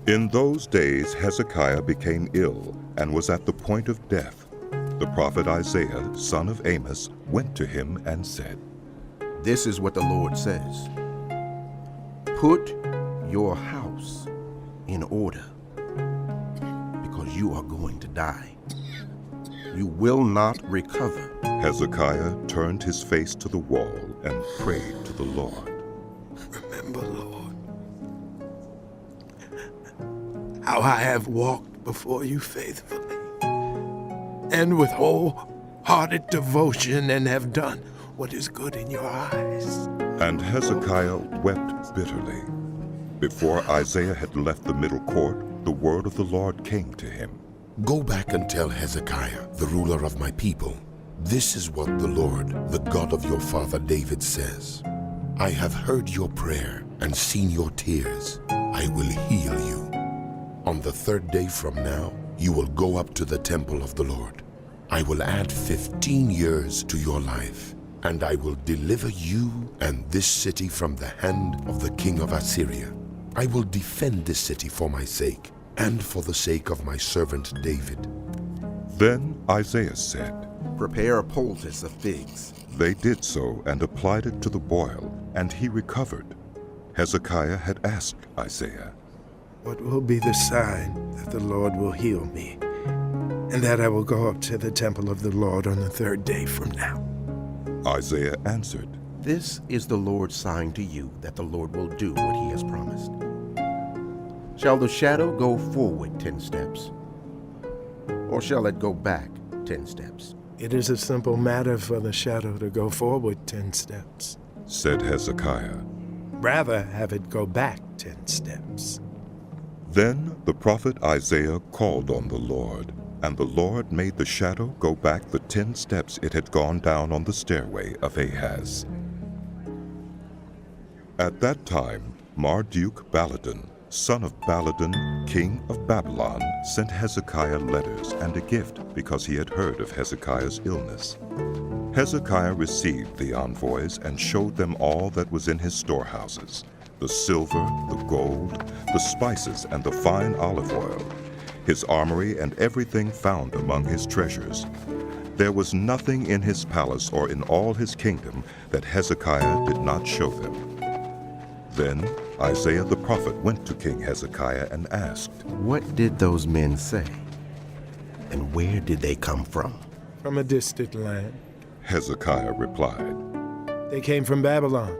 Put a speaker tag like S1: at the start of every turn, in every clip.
S1: In those days Hezekiah became ill and was at the point of death. The prophet Isaiah, son of Amos, went to him and said,
S2: This is what the Lord says. Put your house in order, because you are going to die. You will not recover.
S1: Hezekiah turned his face to the wall and prayed to the Lord.
S3: Remember, Lord, how I have walked before you faithfully and with wholehearted devotion, and have done what is good in your eyes.
S1: And Hezekiah wept bitterly. Before Isaiah had left the middle court, the word of the Lord came to him.
S4: Go back and tell Hezekiah, the ruler of my people, this is what the Lord, the God of your father David says. I have heard your prayer and seen your tears. I will heal you. On the third day from now, you will go up to the temple of the Lord. I will add 15 years to your life, and I will deliver you and this city from the hand of the king of Assyria. I will defend this city for my sake, and for the sake of my servant David.
S1: Then Isaiah said,
S2: Prepare a poultice of figs.
S1: They did so and applied it to the boil, and he recovered. Hezekiah had asked Isaiah,
S3: What will be the sign that the Lord will heal me, and that I will go up to the temple of the Lord on the third day from now?
S1: Isaiah answered,
S2: This is the Lord's sign to you that the Lord will do what he has promised. Shall the shadow go forward 10 steps? Or shall it go back 10 steps?
S3: It is a simple matter for the shadow to go forward 10 steps.
S1: said Hezekiah.
S3: Rather have it go back 10 steps.
S1: Then the prophet Isaiah called on the Lord, and the Lord made the shadow go back the 10 steps it had gone down on the stairway of Ahaz. At that time, Marduk-Baladan, son of Baladan, king of Babylon, sent Hezekiah letters and a gift because he had heard of Hezekiah's illness. Hezekiah received the envoys and showed them all that was in his storehouses, the silver, the gold, the spices, and the fine olive oil, his armory and everything found among his treasures. There was nothing in his palace or in all his kingdom that Hezekiah did not show them. Then Isaiah the prophet went to King Hezekiah and asked,
S2: What did those men say? And where did they come from?
S3: From a distant land.
S1: Hezekiah replied.
S3: They came from Babylon.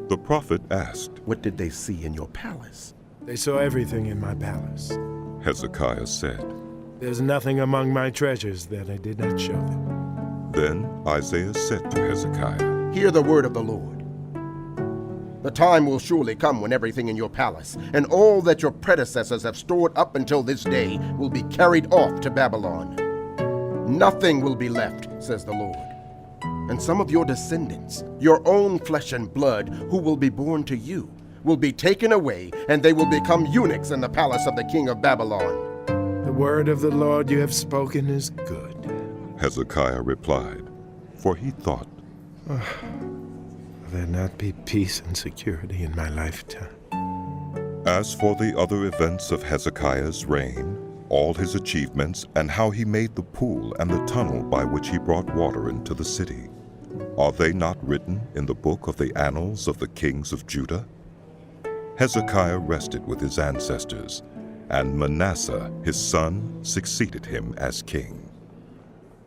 S1: The prophet asked,
S2: What did they see in your palace?
S3: They saw everything in my palace.
S1: Hezekiah said.
S3: There's nothing among my treasures that I did not show them.
S1: Then Isaiah said to Hezekiah,
S2: Hear the word of the Lord. The time will surely come when everything in your palace and all that your predecessors have stored up until this day will be carried off to Babylon. Nothing will be left, says the Lord. And some of your descendants, your own flesh and blood, who will be born to you, will be taken away, and they will become eunuchs in the palace of the king of Babylon.
S3: The word of the Lord you have spoken is good.
S1: Hezekiah replied, for he thought,
S3: Will there not be peace and security in my lifetime?
S1: As for the other events of Hezekiah's reign, all his achievements, and how he made the pool and the tunnel by which he brought water into the city, are they not written in the book of the annals of the kings of Judah? Hezekiah rested with his ancestors, and Manasseh his son succeeded him as king.